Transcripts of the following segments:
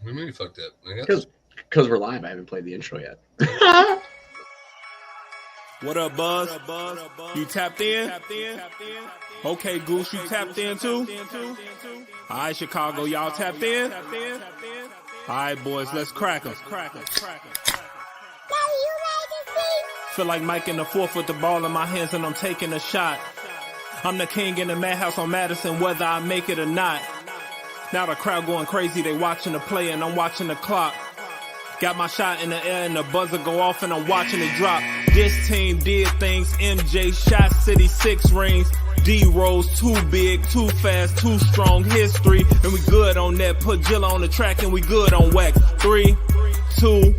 What do you mean you fucked up? I got Because this. we're live. I haven't played the intro yet. What up, Buzz? You tapped in? Okay, Goose, you tapped in too? All right, Chicago, y'all tapped in? All right, boys, let's crack 'em. Feel like Mike in the fourth with the ball in my hands and I'm taking a shot. I'm the king in the madhouse on Madison, whether I make it or not. Now the crowd going crazy, they watching the play and I'm watching the clock. Got my shot in the air and the buzzer go off and I'm watching it drop. This team did things, MJ shot City 6 rings. D-Rose too big, too fast, too strong, history. And we good on that, put Jilla on the track and we good on wax. 3, 2,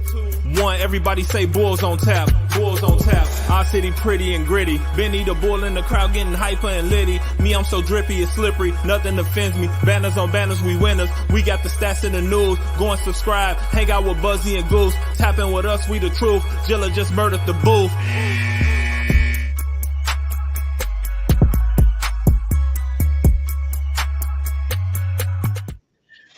1, everybody say Bulls on tap, Bulls on tap. Our city pretty and gritty, Benny the bull in the crowd getting hyper and litty. Me, I'm so drippy, it's slippery, nothing offends me. Banners on banners, we winners, we got the stats in the news. Go and subscribe, hang out with Buzzy and Goose. Tapping with us, we the truth, Jilla just murdered the booth.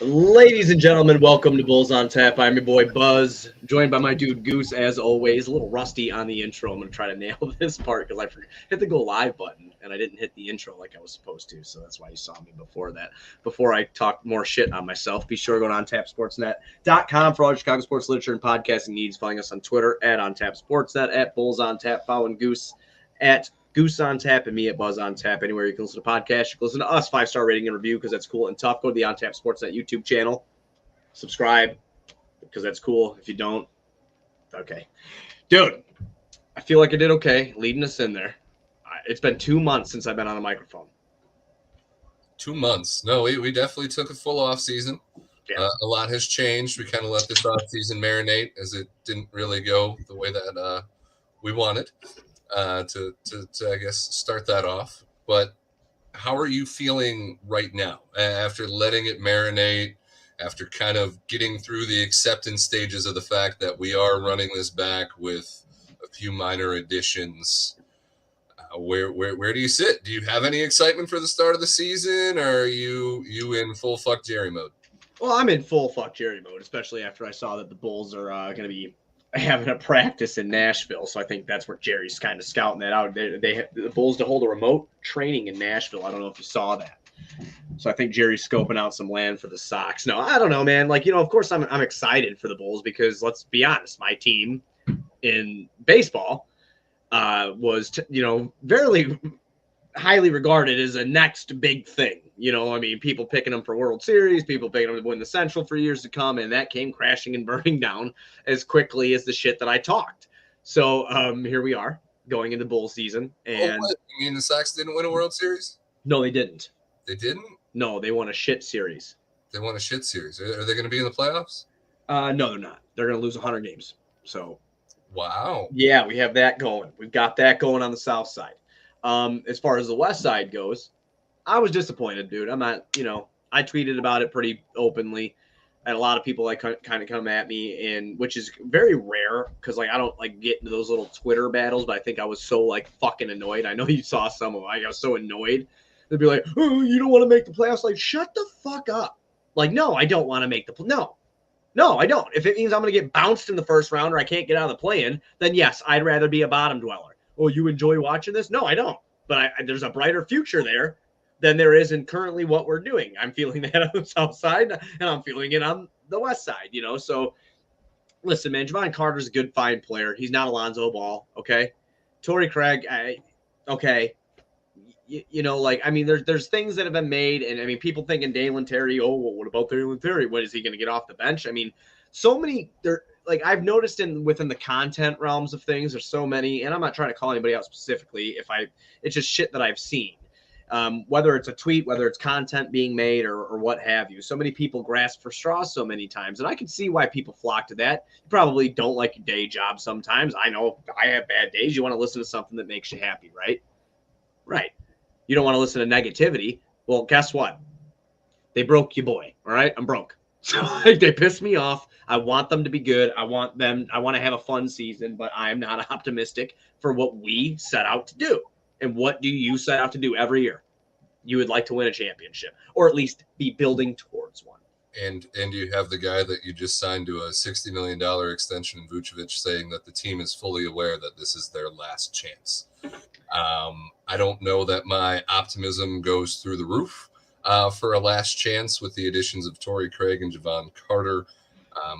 Ladies and gentlemen, welcome to Bulls on Tap. I'm your boy Buzz, joined by my dude Goose, as always. A little rusty on the intro. I'm going to try to nail this part because I hit the go live button and I didn't hit the intro like I was supposed to. So that's why you saw me before that. Before I talk more shit on myself, be sure to go to ontapsportsnet.com for all your Chicago sports literature and podcasting needs. Following us on Twitter at ontapsportsnet, at Bulls on Tap, following Goose at Goose on Tap and me at Buzz on Tap. Anywhere you can listen to podcasts, you can listen to us, 5-star rating and review because that's cool and tough. Go to the On Tap Sportsnet YouTube channel. Subscribe because that's cool. If you don't, okay. Dude, I feel like I did okay leading us in there. It's been 2 months since I've been on a microphone. 2 months. No, we definitely took a full off season. Yeah. A lot has changed. We kind of let this off season marinate as it didn't really go the way that we wanted. To I guess start that off. But how are you feeling right now after letting it marinate, after kind of getting through the acceptance stages of the fact that we are running this back with a few minor additions? Where do you sit? Do you have any excitement for the start of the season, or are you in full fuck Jerry mode? Well, I'm in full fuck Jerry mode, especially after I saw that the Bulls are going to be having a practice in Nashville, so I think that's where Jerry's kind of scouting that out. They have the Bulls to hold a remote training in Nashville. I don't know if you saw that. So I think Jerry's scoping out some land for the Sox. No, I don't know, man. Like, of course I'm excited for the Bulls because let's be honest, my team in baseball was very highly regarded as a next big thing. People picking them for World Series, people picking them to win the Central for years to come, and that came crashing and burning down as quickly as the shit that I talked. So here we are going into bull season. And what? You mean the Sox didn't win a World Series? No, they didn't. They didn't? No, they won a shit series. They won a shit series. Are they going to be in the playoffs? No, they're not. They're going to lose 100 games. So, wow. Yeah, we have that going. We've got that going on the south side. As far as the west side goes, I was disappointed, dude. I'm not, I tweeted about it pretty openly. And a lot of people kind of come at me, and which is very rare because I don't get into those little Twitter battles. But I think I was so fucking annoyed. I know you saw some of them. I was so annoyed. They'd be like, "Oh, you don't want to make the playoffs?" Like, shut the fuck up. No, I don't want to make the No, I don't. If it means I'm going to get bounced in the first round or I can't get out of the play-in, then yes, I'd rather be a bottom dweller. Oh, you enjoy watching this? No, I don't. But there's a brighter future there than there is in currently what we're doing. I'm feeling that on the south side, and I'm feeling it on the west side, So, listen, man, Javon Carter's a good, fine player. He's not Alonzo Ball, okay? Torrey Craig, okay. There's things that have been made, and people thinking Dalen Terry, oh, well, what about Dalen Terry? When is he going to get off the bench? So many I've noticed within the content realms of things, there's so many, and I'm not trying to call anybody out specifically. It's just shit that I've seen, whether it's a tweet, whether it's content being made or what have you. So many people grasp for straws so many times, and I can see why people flock to that. You probably don't like your day job sometimes. I know I have bad days. You want to listen to something that makes you happy, right? Right. You don't want to listen to negativity. Well, guess what? They broke you, boy. All right, I'm broke. So they piss me off. I want them to be good. I want to have a fun season, but I am not optimistic for what we set out to do. And what do you set out to do every year? You would like to win a championship, or at least be building towards one. And you have the guy that you just signed to a $60 million extension in Vucevic saying that the team is fully aware that this is their last chance. I don't know that my optimism goes through the roof for a last chance with the additions of Torrey Craig and Javon Carter,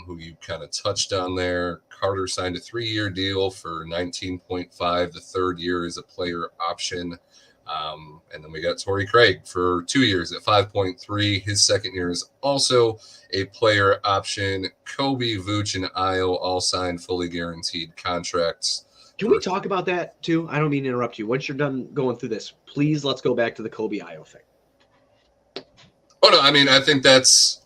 who you kind of touched on there. Carter signed a 3-year deal for 19.5. The third year is a player option. And then we got Torrey Craig for 2 years at 5.3. His second year is also a player option. Kobe, Vooch, and Ayo all signed fully guaranteed contracts. Can we talk about that too? I don't mean to interrupt you. Once you're done going through this, please let's go back to the Kobe Ayo thing. Oh no, I mean I think that's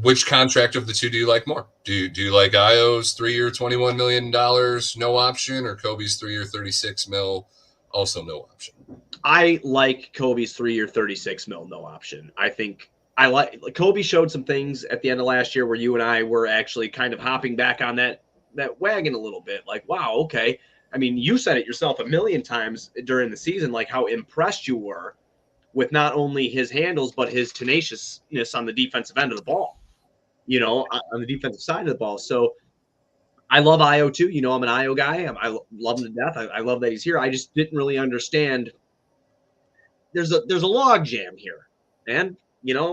which contract of the two do you like more? Do you like Ayo's 3-year $21 million no option, or Kobe's 3-year $36 million also no option? I like Kobe's 3-year $36 million no option. I think I like Kobe showed some things at the end of last year where you and I were actually kind of hopping back on that wagon a little bit. Like, wow, okay. I mean, you said it yourself a million times during the season, like how impressed you were with not only his handles, but his tenaciousness on the defensive end of the ball, on the defensive side of the ball. So I love Ayo too. I'm an Ayo guy. I love him to death. I love that he's here. I just didn't really understand. There's a log jam here, and there's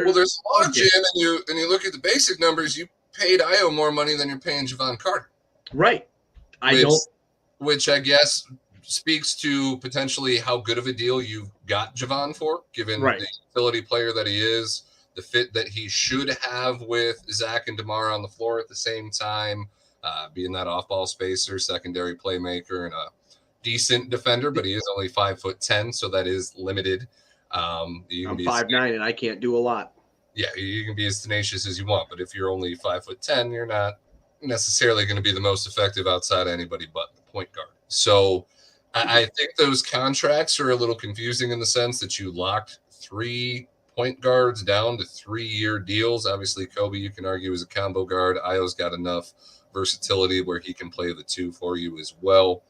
a log jam, and you look at the basic numbers. You paid Ayo more money than you're paying Javon Carter. Right. Which I guess speaks to potentially how good of a deal you've got Javon for, given the utility player that he is, the fit that he should have with Zach and DeMar on the floor at the same time, being that off-ball spacer, secondary playmaker, and a decent defender, but he is only 5'10", so that is limited. I'm 5'9", and I can't do a lot. Yeah, you can be as tenacious as you want, but if you're only 5'10", you're not necessarily going to be the most effective outside anybody but the point guard. So I think those contracts are a little confusing in the sense that you locked 3 point guards down to 3-year deals. Obviously, Kobe, you can argue, is a combo guard. Ayo's got enough versatility where he can play the 2 for you as well.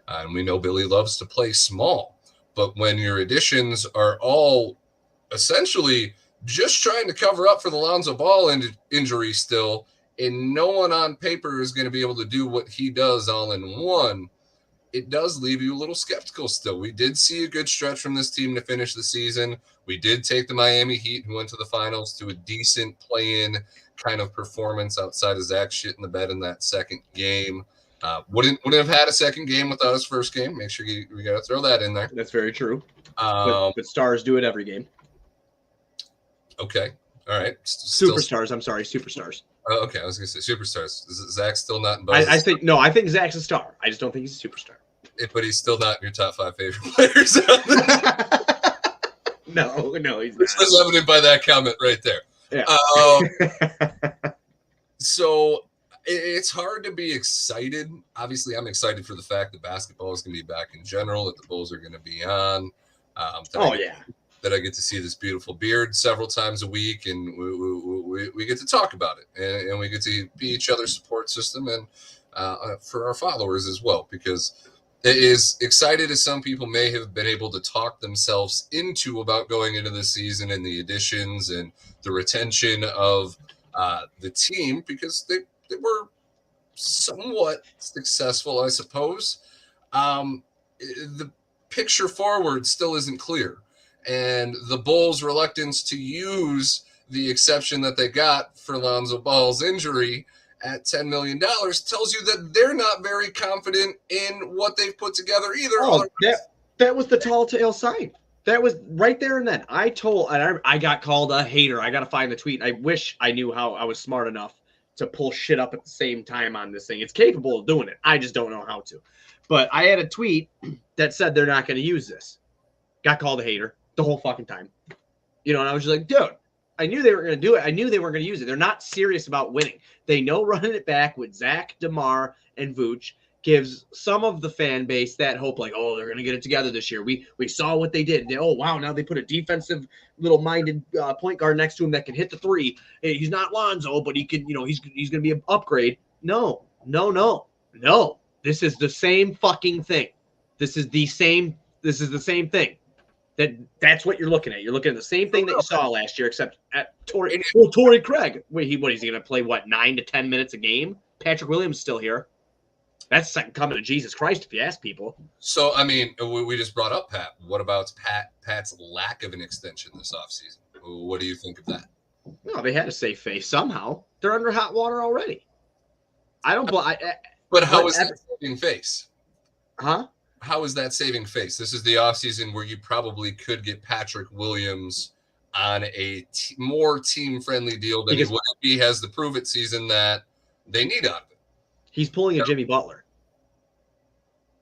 And we know Billy loves to play small, but when your additions are all essentially just trying to cover up for the Lonzo Ball injury still, and no one on paper is going to be able to do what he does all in one, it does leave you a little skeptical still. We did see a good stretch from this team to finish the season. We did take the Miami Heat, who went to the finals, to a decent play-in kind of performance outside of Zach shit in the bed in that second game. Wouldn't have had a second game without his first game. Make sure we got to throw that in there. That's very true. But stars do it every game. Okay. All right. Superstars. I'm sorry. Superstars. Okay. I was going to say superstars. Is Zach still not in Buzz? I think Zach's a star. I just don't think he's a superstar. But he's still not in your top 5 favorite players. No, he's not. That's evident by that comment right there. Yeah. So it's hard to be excited. Obviously, I'm excited for the fact that basketball is going to be back in general, that the Bulls are going to be on. That I get to see this beautiful beard several times a week, and we get to talk about it, and we get to be each other's support system, and for our followers as well, because it is excited as some people may have been able to talk themselves into about going into the season and the additions and the retention of the team, because they were somewhat successful, I suppose. The picture forward still isn't clear. And the Bulls' reluctance to use the exception that they got for Lonzo Ball's injury at $10 million tells you that they're not very confident in what they've put together either. Oh, that was the tall tale sign. That was right there and then. I got called a hater. I got to find the tweet. I wish I knew how I was smart enough to pull shit up at the same time on this thing. It's capable of doing it. I just don't know how to. But I had a tweet that said they're not going to use this. Got called a hater the whole fucking time. And I was just like, dude, I knew they were going to do it. I knew they weren't going to use it. They're not serious about winning. They know running it back with Zach, DeMar, and Vooch gives some of the fan base that hope, like, oh, they're going to get it together this year. We saw what they did. Wow, now they put a defensive little-minded point guard next to him that can hit the 3. He's not Lonzo, but he can, he's going to be an upgrade. No. This is the same fucking thing. This is the same thing. That's what you're looking at. You're looking at the same thing that you saw last year, except at Torrey Craig. Wait, what? He's going to play what, 9 to 10 minutes a game? Patrick Williams still here. That's second coming to Jesus Christ, if you ask people. So, I mean, we just brought up Pat. What about Pat's lack of an extension this offseason? What do you think of that? No, they had to save face somehow. They're under hot water already. But how is that saving face? Huh? How is that saving face? This is the offseason where you probably could get Patrick Williams on a more team-friendly deal than he would if he has the prove-it season that they need out of it. He's pulling a Jimmy Butler.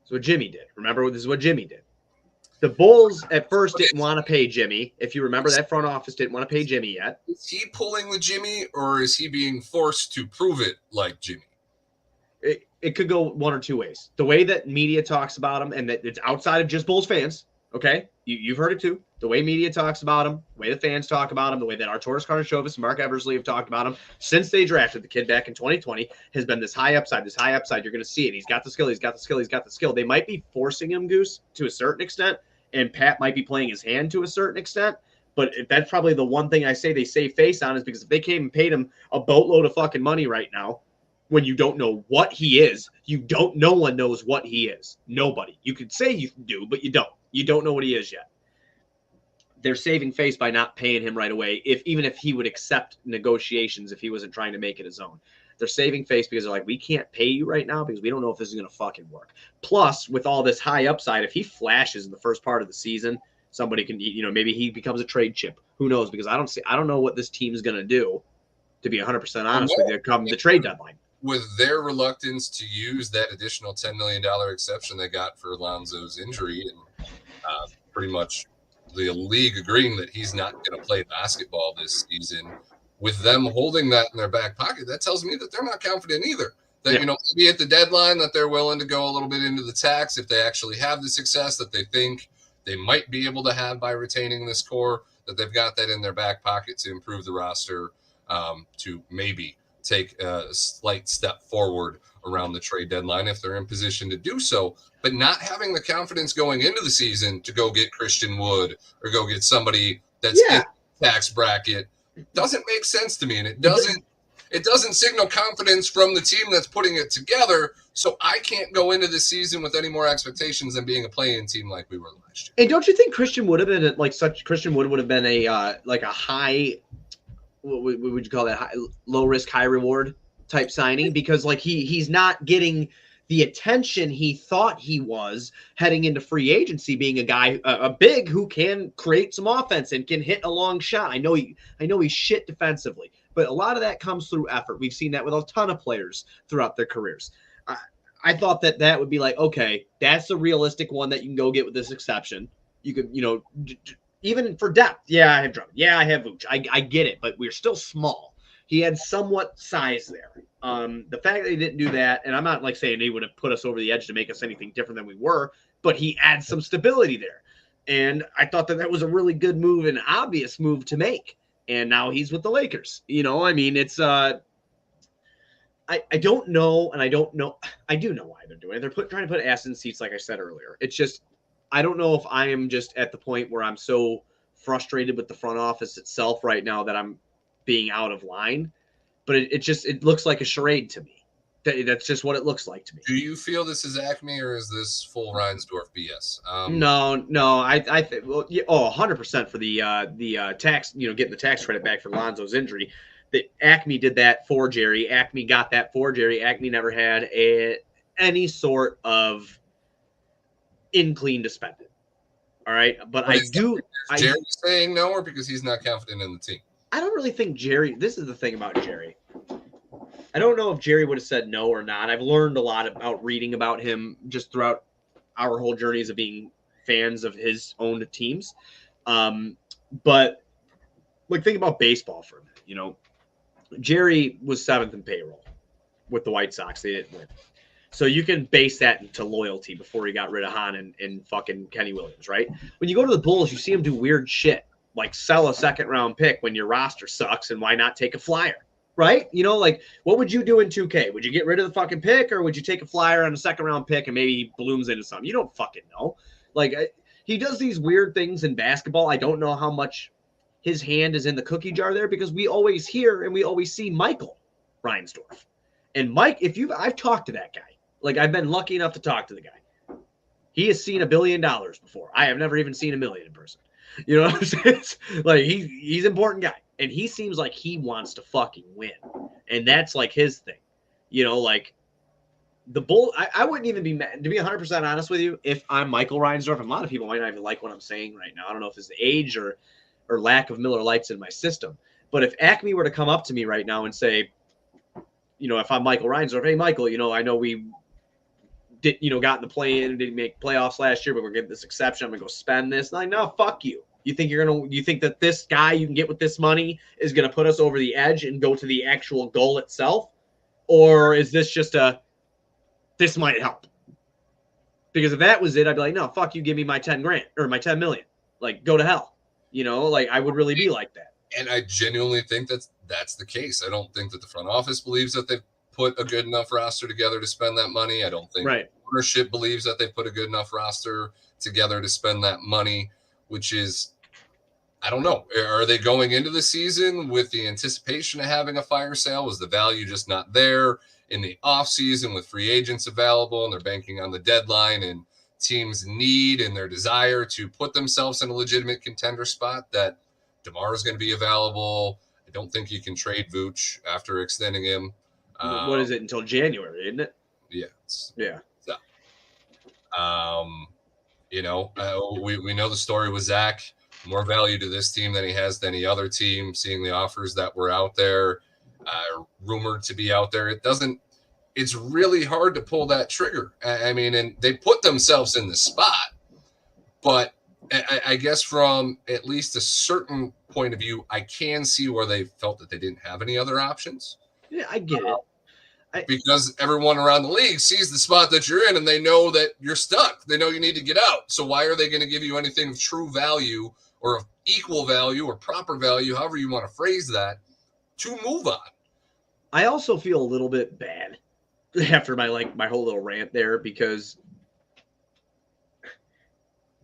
That's what Jimmy did. Remember, this is what Jimmy did. The Bulls at first didn't want to pay Jimmy. If you remember, that front office didn't want to pay Jimmy yet. Is he pulling the Jimmy, or is he being forced to prove it like Jimmy? It could go one or two ways. The way that media talks about him, and that it's outside of just Bulls fans, okay? You've heard it too. The way media talks about him, the way the fans talk about him, the way that Arturas Karnisovas and Mark Eversley have talked about him since they drafted the kid back in 2020 has been this high upside. You're going to see it. He's got the skill. They might be forcing him, Goose, to a certain extent, and Pat might be playing his hand to a certain extent. But that's probably the one thing I say they save face on, is because if they came and paid him a boatload of fucking money right now, when you don't know what he is, no one knows what he is. Nobody. You could say you do, but you don't. You don't know what he is yet. They're saving face by not paying him right away, even if he would accept negotiations if he wasn't trying to make it his own. They're saving face because they're like, we can't pay you right now because we don't know if this is going to fucking work. Plus, with all this high upside, if he flashes in the first part of the season, somebody can, maybe he becomes a trade chip. Who knows? Because I don't know what this team is going to do, to be 100% honest with you, come the trade deadline. With their reluctance to use that additional $10 million exception they got for Alonzo's injury, and pretty much the league agreeing that he's not going to play basketball this season, with them holding that in their back pocket, that tells me that they're not confident either. That, maybe at the deadline that they're willing to go a little bit into the tax if they actually have the success that they think they might be able to have by retaining this core, that they've got that in their back pocket to improve the roster, to maybe take a slight step forward around the trade deadline if they're in position to do so, but not having the confidence going into the season to go get Christian Wood or go get somebody that's in the tax bracket doesn't make sense to me. And it doesn't signal confidence from the team that's putting it together. So I can't go into the season with any more expectations than being a play-in team like we were last year. And don't you think Christian would have been Christian Wood would have been a high, what would you call that? Low risk, high reward type signing, because he's not getting the attention he thought he was heading into free agency, being a guy, a big who can create some offense and can hit a long shot. I know he's shit defensively, but a lot of that comes through effort. We've seen that with a ton of players throughout their careers. I thought that would be like, okay, that's the realistic one that you can go get with this exception. You could, even for depth. Yeah, I have Drummond. Yeah, I have Vooch. I get it, but we're still small. He had somewhat size there. The fact that he didn't do that, and I'm not saying he would have put us over the edge to make us anything different than we were, but he adds some stability there. And I thought that was a really good move, an obvious move to make. And now he's with the Lakers. It's I don't know, and I don't know. I do know why they're doing it. They're trying to put ass in seats, like I said earlier. It's just, I don't know if I am just at the point where I'm so frustrated with the front office itself right now that I'm being out of line. But it looks like a charade to me. That's just what it looks like to me. Do you feel this is Acme, or is this full Reinsdorf BS? No. I think 100% for the tax. Getting the tax credit back for Lonzo's injury. That Acme did that for Jerry. Acme got that for Jerry. Acme never had any sort of inkling to spend it. All right, but I do. Is Jerry saying no, or because he's not confident in the team? I don't really think Jerry. This is the thing about Jerry. I don't know if Jerry would have said no or not. I've learned a lot about reading about him just throughout our whole journeys of being fans of his own teams. But think about baseball for a minute. Jerry was 7th in payroll with the White Sox. They didn't win. So you can base that into loyalty before he got rid of Hahn and fucking Kenny Williams, right? When you go to the Bulls, you see him do weird shit, like sell a second-round pick when your roster sucks, and why not take a flyer, right? What would you do in 2K? Would you get rid of the fucking pick, or would you take a flyer on a second-round pick and maybe he blooms into something? You don't fucking know. he does these weird things in basketball. I don't know how much his hand is in the cookie jar there because we always hear and we always see Michael Reinsdorf. And Mike, I've talked to that guy. Like, I've been lucky enough to talk to the guy. He has seen $1 billion before. I have never even seen $1 million in person. You know what I'm saying? It's like, he's an important guy. And he seems like he wants to fucking win. And that's like his thing. You know, like the bull. I wouldn't even be mad, to be 100% honest with you, if I'm Michael Reinsdorf. And a lot of people might not even like what I'm saying right now. I don't know if it's the age or lack of Miller Lights in my system. But if Acme were to come up to me right now and say, you know, if I'm Michael Reinsdorf, hey, Michael, you know, I know we did, you know, got in the play-in, didn't make playoffs last year, but we're getting this exception. I'm going to go spend this. And I'm like, no, fuck you. You think you think that this guy you can get with this money is going to put us over the edge and go to the actual goal itself? Or is this just this might help? Because if that was it, I'd be like, no, fuck you. Give me my 10 grand or my 10 million. Like, go to hell. You know, like I would really be like that. And I genuinely think that's the case. I don't think that the front office believes that they've put a good enough roster together to spend that money. I don't think ownership believes that they've put a good enough roster together to spend that money, which is, I don't know. Are they going into the season with the anticipation of having a fire sale? Was the value just not there in the offseason with free agents available and they're banking on the deadline and teams' need and their desire to put themselves in a legitimate contender spot that DeMar is going to be available? I don't think you can trade Vooch after extending him. What is it, until January, isn't it? Yeah. Yeah. So, you know, we know the story with Zach. More value to this team than he has to any other team. Seeing the offers that were out there, rumored to be out there, it's really hard to pull that trigger. I mean, and they put themselves in the spot, but I guess from at least a certain point of view, I can see where they felt that they didn't have any other options. Yeah, I get it. Because everyone around the league sees the spot that you're in and they know that you're stuck. They know you need to get out. So why are they going to give you anything of true value or of equal value or proper value, however you want to phrase that, to move on? I also feel a little bit bad after my whole little rant there because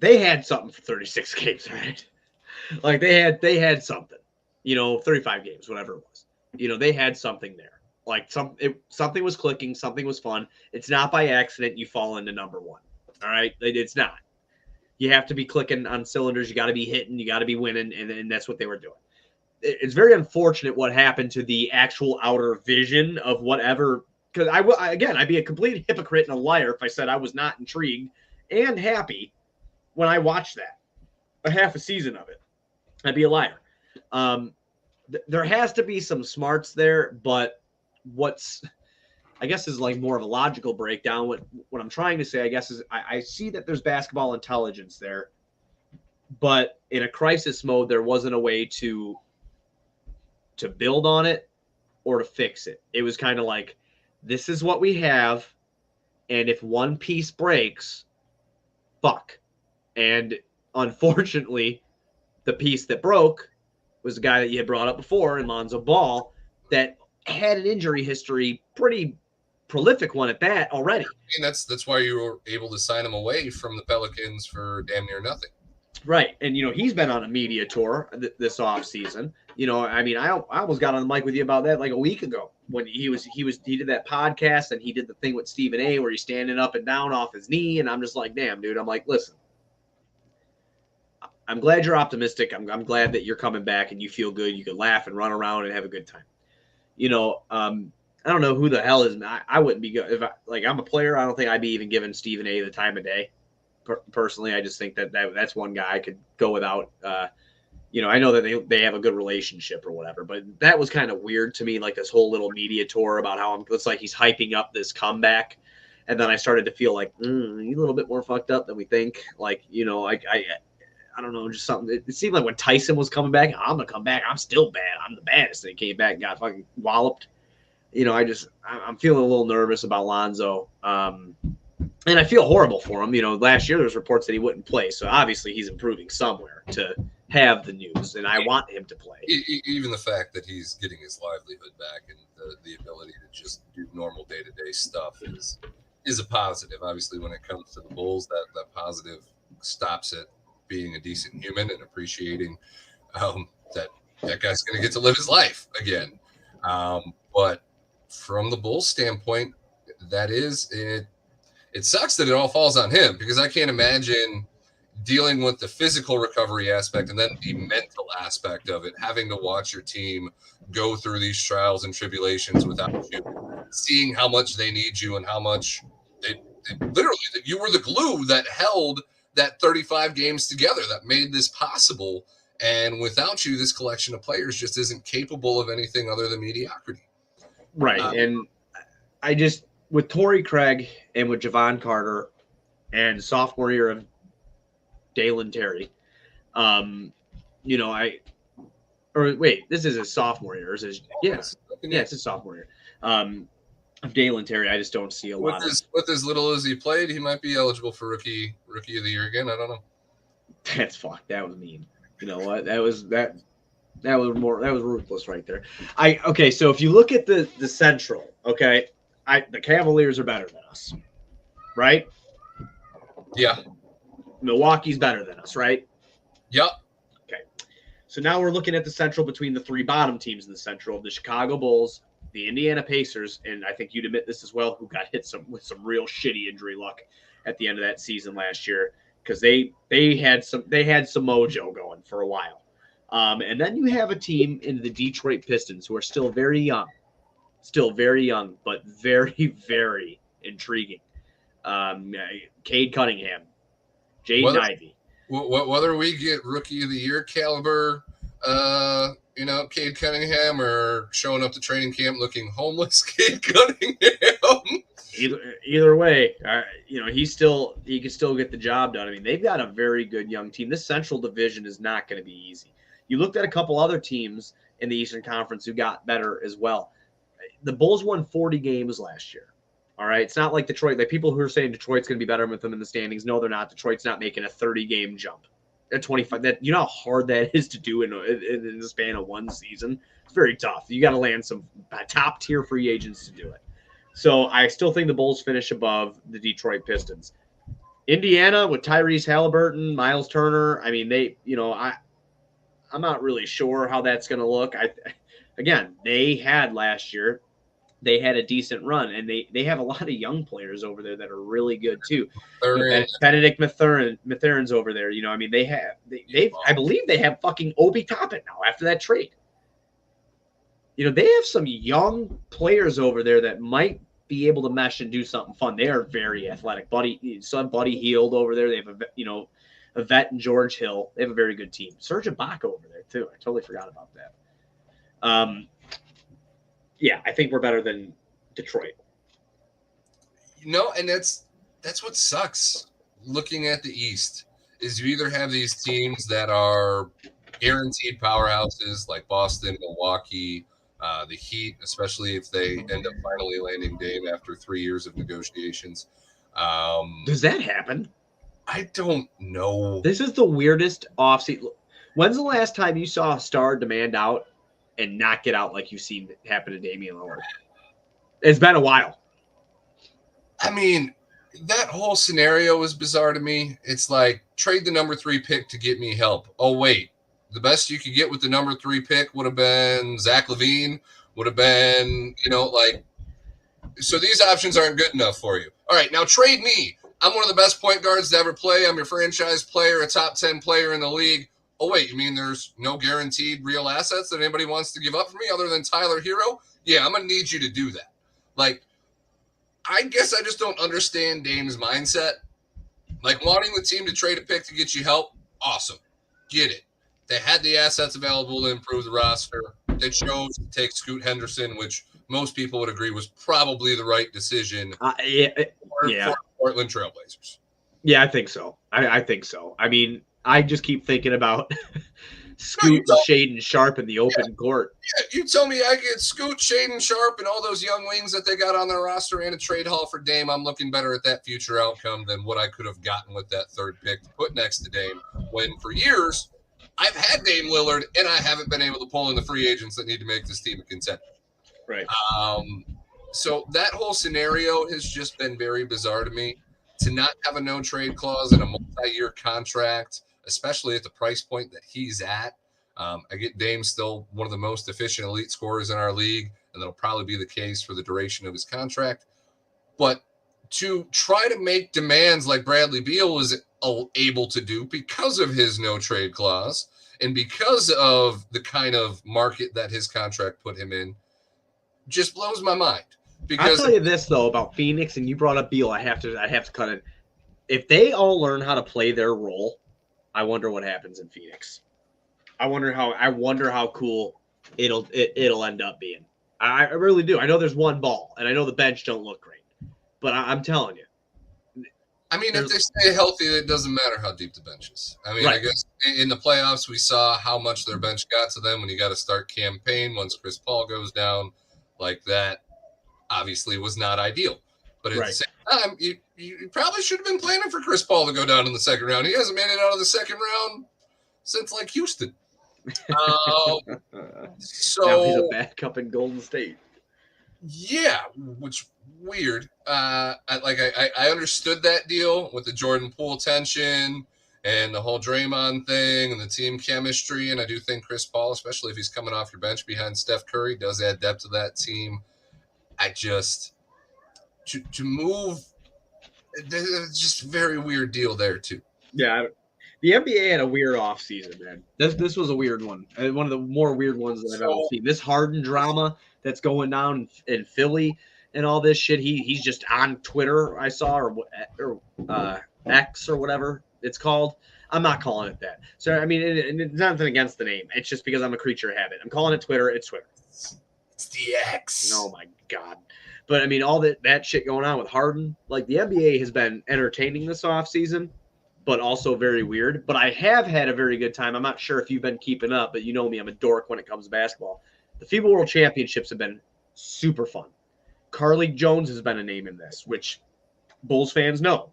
they had something for 36 games, right? Like they had something, you know, 35 games, whatever it was. You know, they had something there. Like something was clicking, something was fun. It's not by accident you fall into number one. All right, it's not. You have to be clicking on cylinders. You got to be hitting. You got to be winning, and that's what they were doing. It's very unfortunate what happened to the actual outer vision of whatever. Because I'd be a complete hypocrite and a liar if I said I was not intrigued and happy when I watched that, a half a season of it. I'd be a liar. There has to be some smarts there, but what's, I guess, is like more of a logical breakdown. What I'm trying to say, I guess, is I see that there's basketball intelligence there, but in a crisis mode, there wasn't a way to build on it or to fix it. It was kind of like, this is what we have, and if one piece breaks, fuck. And unfortunately, the piece that broke was the guy that you had brought up before, in Lonzo Ball, that had an injury history, pretty prolific one at that already. And that's why you were able to sign him away from the Pelicans for damn near nothing. Right. And, you know, he's been on a media tour this offseason. You know, I mean, I almost got on the mic with you about that like a week ago when he did that podcast and he did the thing with Stephen A where he's standing up and down off his knee. And I'm just like, damn, dude. I'm like, listen, I'm glad you're optimistic. I'm glad that you're coming back and you feel good. You can laugh and run around and have a good time. You know, I don't know who the hell is. I wouldn't be good if I'm a player. I don't think I'd be even giving Stephen A the time of day. Personally, I just think that's one guy I could go without. You know, I know that they have a good relationship or whatever, but that was kind of weird to me. Like this whole little media tour about how it's like he's hyping up this comeback, and then I started to feel like he's a little bit more fucked up than we think. Like, you know, like I don't know, just something. It seemed like when Tyson was coming back, I'm gonna come back. I'm still bad. I'm the baddest. And he came back and got fucking walloped. You know, I'm feeling a little nervous about Lonzo. And I feel horrible for him. You know, last year there was reports that he wouldn't play, so obviously he's improving somewhere to have the news, and I want him to play. Even the fact that he's getting his livelihood back and the ability to just do normal day-to-day stuff is a positive. Obviously, when it comes to the Bulls, that positive stops at being a decent human and appreciating that guy's going to get to live his life again. But from the Bulls standpoint, that is it. It sucks that it all falls on him because I can't imagine dealing with the physical recovery aspect and then the mental aspect of it, having to watch your team go through these trials and tribulations without you, seeing how much they need you and how much they literally that you were the glue that held that 35 games together that made this possible. And without you, this collection of players just isn't capable of anything other than mediocrity. Right. And I just, with Torrey Craig and with Javon Carter and sophomore year of Dalen Terry, this is his sophomore year. It's his sophomore year. Of Dalen Terry, I just don't see a lot. With as little as he played, he might be eligible for rookie of the year again. I don't know. That's fucked. That was mean. You know what? That was ruthless right there. So if you look at the Central, okay, the Cavaliers are better than us, right? Yeah. Milwaukee's better than us, right? Yep. Okay. So now we're looking at the Central between the three bottom teams in the Central, the Chicago Bulls, the Indiana Pacers, and I think you'd admit this as well, who got hit with some real shitty injury luck at the end of that season last year because they had some mojo going for a while. And then you have a team in the Detroit Pistons who are still very young, but very, very intriguing. Cade Cunningham, Jaden Ivey. Whether we get rookie of the year caliber, Cade Cunningham, or showing up to training camp looking homeless, Cade Cunningham. Either way, he can still get the job done. I mean, they've got a very good young team. This Central Division is not going to be easy. You looked at a couple other teams in the Eastern Conference who got better as well. The Bulls won 40 games last year. All right. It's not like Detroit. Like people who are saying Detroit's going to be better with them in the standings. No, they're not. Detroit's not making a 30-game jump at 25. You know how hard that is to do in the span of one season? It's very tough. You got to land some top-tier free agents to do it. So I still think the Bulls finish above the Detroit Pistons. Indiana with Tyrese Halliburton, Miles Turner. I mean, I'm not really sure how that's going to look. They had last year, they had a decent run, and they have a lot of young players over there that are really good too. Benedict Mathurin's over there. I believe they have fucking Obi Toppin now after that trade. They have some young players over there that might be able to mesh and do something fun. They are very athletic. Buddy Hield over there. They have a vet in George Hill. They have a very good team. Serge Ibaka over there too. I totally forgot about that. I think we're better than Detroit. And that's what sucks. Looking at the East is you either have these teams that are guaranteed powerhouses like Boston, Milwaukee, the Heat, especially if they end up finally landing Dame after 3 years of negotiations. Does that happen? I don't know. This is the weirdest offseason. When's the last time you saw a star demand out and not get out like you've seen happen to Damian Lillard? It's been a while. I mean, that whole scenario was bizarre to me. It's like, trade the number 3 pick to get me help. Oh, wait. The best you could get with the number 3 pick would have been Zach LaVine, would have been, so these options aren't good enough for you. All right, now trade me. I'm one of the best point guards to ever play. I'm your franchise player, a top 10 player in the league. Oh, wait, you mean there's no guaranteed real assets that anybody wants to give up for me other than Tyler Hero? Yeah, I'm going to need you to do that. Like, I guess I just don't understand Dame's mindset. Like, wanting the team to trade a pick to get you help, awesome. Get it. They had the assets available to improve the roster. They chose to take Scoot Henderson, which most people would agree was probably the right decision for Portland Trailblazers. Yeah, I think so. I think so. I mean, I just keep thinking about Scoot and Shaden Sharp in the open court. Yeah, you tell me I get Scoot, Shaden Sharp, and all those young wings that they got on their roster and a trade haul for Dame. I'm looking better at that future outcome than what I could have gotten with that 3rd pick to put next to Dame, when for years I've had Dame Lillard and I haven't been able to pull in the free agents that need to make this team a contender. Right. So that whole scenario has just been very bizarre to me. to not have a no trade clause in a multi-year contract, especially at the price point that he's at. I get Dame still one of the most efficient elite scorers in our league, and that'll probably be the case for the duration of his contract. But to try to make demands like Bradley Beal was able to do because of his no trade clause and because of the kind of market that his contract put him in, just blows my mind. I'll tell you this though about Phoenix, and you brought up Beal. I have to cut it. If they all learn how to play their role, I wonder what happens in Phoenix. I wonder how cool it'll end up being. I really do. I know there's one ball, and I know the bench don't look great, but I'm telling you. I mean, if they stay healthy, it doesn't matter how deep the bench is. I mean, right. I guess in the playoffs, we saw how much their bench got to them when you got to start campaign once Chris Paul goes down. Like that obviously was not ideal. But at the same time, you probably should have been planning for Chris Paul to go down in the second round. He hasn't made it out of the second round since like Houston. So now he's a backup in Golden State. Yeah, which weird. I understood that deal with the Jordan Poole tension and the whole Draymond thing and the team chemistry. And I do think Chris Paul, especially if he's coming off your bench behind Steph Curry, does add depth to that team. I just to move, it's just a very weird deal there too. Yeah, the NBA had a weird offseason, man. This was a weird one. One of the more weird ones that I've ever seen. This Harden drama that's going down in Philly and all this shit. He's just on Twitter, I saw, or X or whatever it's called. I'm not calling it that. So, I mean, it's nothing against the name. It's just because I'm a creature of habit. I'm calling it Twitter. It's Twitter. It's the X. Oh, my God. But, I mean, all that shit going on with Harden, like the NBA has been entertaining this offseason, but also very weird. But I have had a very good time. I'm not sure if you've been keeping up, but you know me, I'm a dork when it comes to basketball. The FIBA World Championships have been super fun. Carlik Jones has been a name in this, which Bulls fans know.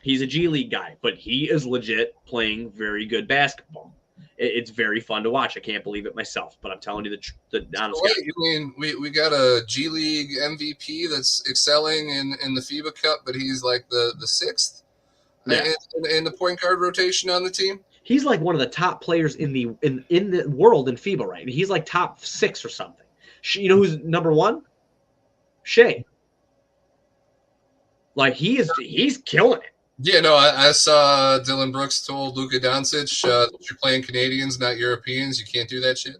He's a G League guy, but he is legit playing very good basketball. It's very fun to watch. I can't believe it myself, but I'm telling you the honest. So you mean we got a G League MVP that's excelling in the FIBA Cup, but he's like the sixth in the point guard rotation on the team? He's like one of the top players in the world in FIBA, right? He's like top 6 or something. You know who's number 1? Shea. Like he's killing it. Yeah, no, I saw Dylan Brooks told Luka Doncic, you're playing Canadians, not Europeans. You can't do that shit.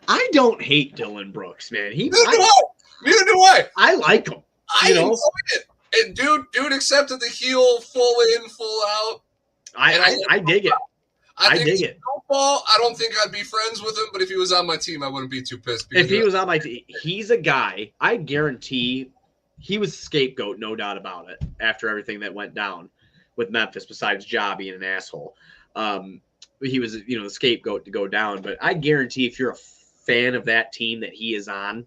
I don't hate Dylan Brooks, man. Neither do I. I like him. I enjoyed it. And dude accepted the heel full in, full out. I dig it. I dig it. Football, I don't think I'd be friends with him, but if he was on my team, I wouldn't be too pissed. If he was on my team, he's a guy, I guarantee he was scapegoat, no doubt about it, after everything that went down with Memphis, besides Ja being an asshole. He was, the scapegoat to go down. But I guarantee if you're a fan of that team that he is on,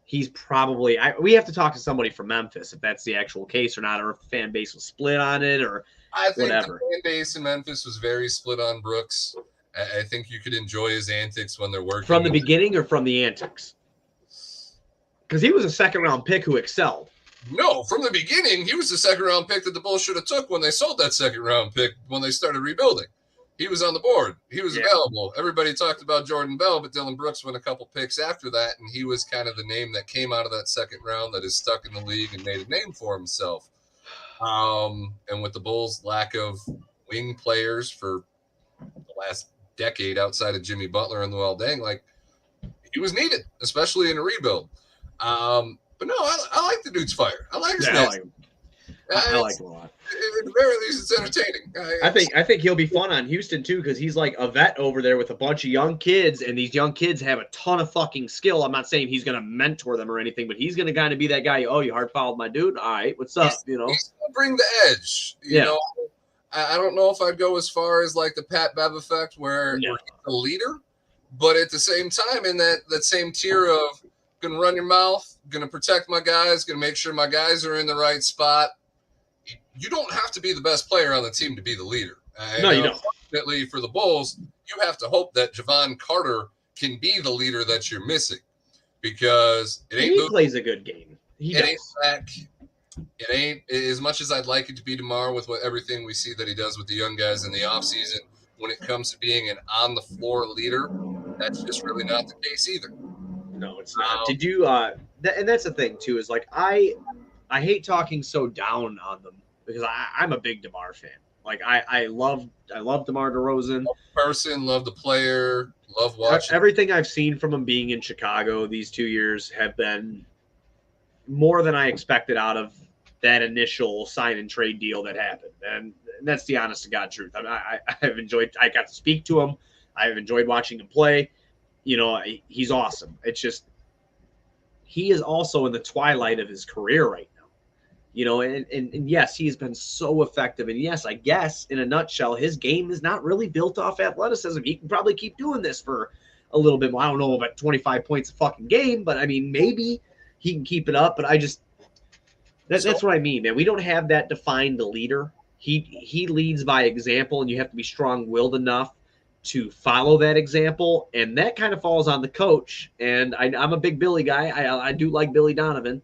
he's probably we have to talk to somebody from Memphis if that's the actual case or not, or if the fan base was split on it or I think whatever. The fan base in Memphis was very split on Brooks. I think you could enjoy his antics when they're working. From the beginning or from the antics? Because he was a second-round pick who excelled. No, from the beginning, he was the second-round pick that the Bulls should have took when they sold that second-round pick when they started rebuilding. He was on the board. He was available. Everybody talked about Jordan Bell, but Dylan Brooks went a couple picks after that, and he was kind of the name that came out of that second round that is stuck in the league and made a name for himself. And with the Bulls' lack of wing players for the last decade outside of Jimmy Butler and Luol Deng, like he was needed, especially in a rebuild. But no, I like the dude's fire. I like his I like him. I like him a lot. At the very least, it's entertaining. I think he'll be fun on Houston too, because he's like a vet over there with a bunch of young kids, and these young kids have a ton of fucking skill. I'm not saying he's going to mentor them or anything, but he's going to kind of be that guy. Oh, you hard fouled my dude. All right, what's up? He's going to bring the edge. You know, I don't know if I'd go as far as like the Pat Bev effect, where he's a leader, but at the same time, in that same tier of going to run your mouth, going to protect my guys, going to make sure my guys are in the right spot. You don't have to be the best player on the team to be the leader. No, you don't. Unfortunately for the Bulls, you have to hope that Javon Carter can be the leader that you're missing, because it ain't. He plays a good game. It ain't Zach. It ain't as much as I'd like it to be tomorrow with everything we see that he does with the young guys in the offseason. When it comes to being an on-the-floor leader, that's just really not the case either. No, it's not. Did you? And that's the thing too. Is like I hate talking so down on them because I'm a big DeMar fan. Like I love DeMar DeRozan. Love the person, love the player, love watching. Everything I've seen from him being in Chicago these 2 years have been more than I expected out of that initial sign and trade deal that happened. And that's the honest to God truth. I've enjoyed, I got to speak to him. I've enjoyed watching him play. You know, he's awesome. It's just, he is also in the twilight of his career right now. You know, and yes, he's been so effective. And yes, I guess in a nutshell, his game is not really built off athleticism. He can probably keep doing this for a little bit more. I don't know about 25 points a fucking game, but I mean, maybe he can keep it up. But I just, that's what I mean, man. We don't have that defined leader. He leads by example, and you have to be strong-willed enough to follow that example, and that kind of falls on the coach. And I'm a big Billy guy. I do like Billy Donovan,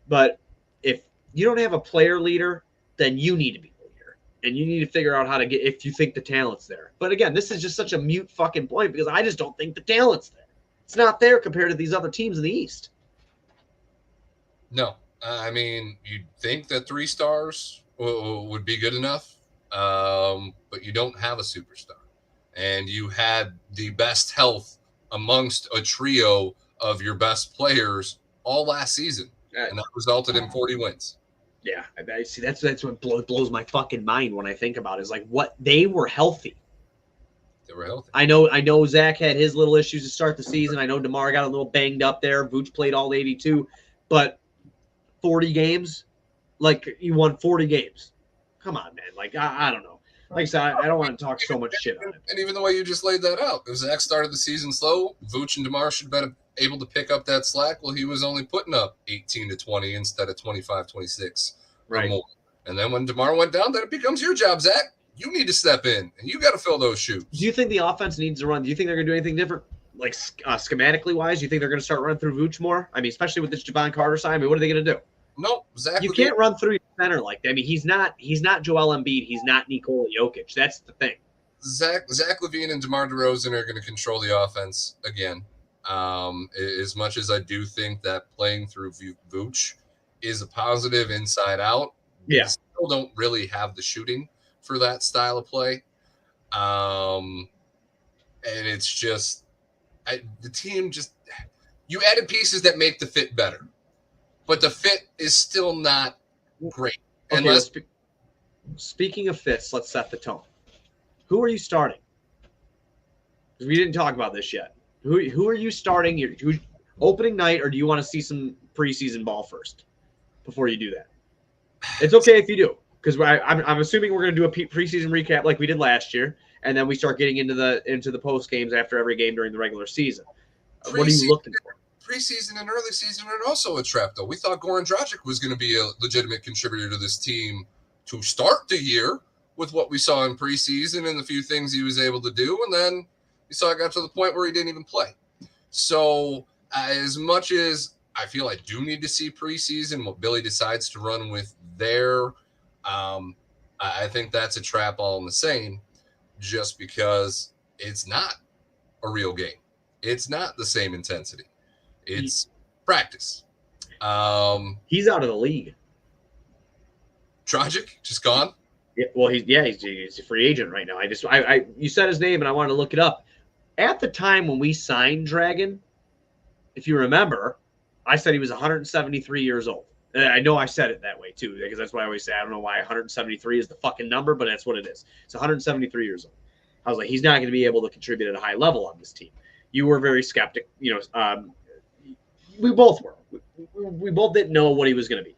but if you don't have a player leader, then you need to be the leader, and you need to figure out how to get, if you think the talent's there. But again, this is just such a mute fucking point because I just don't think the talent's there. It's not there compared to these other teams in the East. No. I mean, you'd think that 3 stars would be good enough, but you don't have a superstar. And you had the best health amongst a trio of your best players all last season, and that resulted in 40 wins. Yeah, I see. That's what blows my fucking mind when I think about it, is like what they were healthy. They were healthy. I know Zach had his little issues to start the season. I know DeMar got a little banged up there. Vooch played all 82, but 40 games, like you won 40 games. Come on, man. Like I don't know. Like I said, I don't want to talk so much shit on it. And even the way you just laid that out, if Zach started the season slow, Vooch and DeMar should have been able to pick up that slack. Well, he was only putting up 18 to 20 instead of 25, 26 or more. And then when DeMar went down, then it becomes your job, Zach. You need to step in, and you got to fill those shoes. Do you think the offense needs to run? Do you think they're going to do anything different, like schematically wise? Do you think they're going to start running through Vooch more? I mean, especially with this Javon Carter sign. I mean, what are they going to do? No, Zach. You can't run through your center like that. I mean, he's not Joel Embiid. He's not Nikola Jokic. That's the thing. Zach LaVine and DeMar DeRozan are going to control the offense again. As much as I do think that playing through Vooch is a positive inside out, yeah, still don't really have the shooting for that style of play. And it's just the team just you added pieces that make the fit better. But the fit is still not great. Okay, speaking of fits, let's set the tone. Who are you starting? Because we didn't talk about this yet. Who are you starting? Who opening night, or do you want to see some preseason ball first before you do that? It's okay if you do, because I'm assuming we're going to do a preseason recap like we did last year, and then we start getting into the post games after every game during the regular season. What are you looking for? Preseason and early season are also a trap, though. We thought Goran Dragic was going to be a legitimate contributor to this team to start the year with what we saw in preseason and the few things he was able to do, and then you saw it got to the point where he didn't even play. So as much as I feel I do need to see preseason, what Billy decides to run with there, I think that's a trap all in the same, just because it's not a real game. It's not the same intensity. It's practice. He's out of the league. Dragic just gone. Yeah, well, he's a free agent right now. You said his name and I wanted to look it up. At the time when we signed Dragon, if you remember, I said he was 173 years old. And I know I said it that way too, because that's why I always say I don't know why 173 is the fucking number, but that's what it is. It's 173 years old. I was like, he's not going to be able to contribute at a high level on this team. You were very skeptic, we both were. We both didn't know what he was going to be.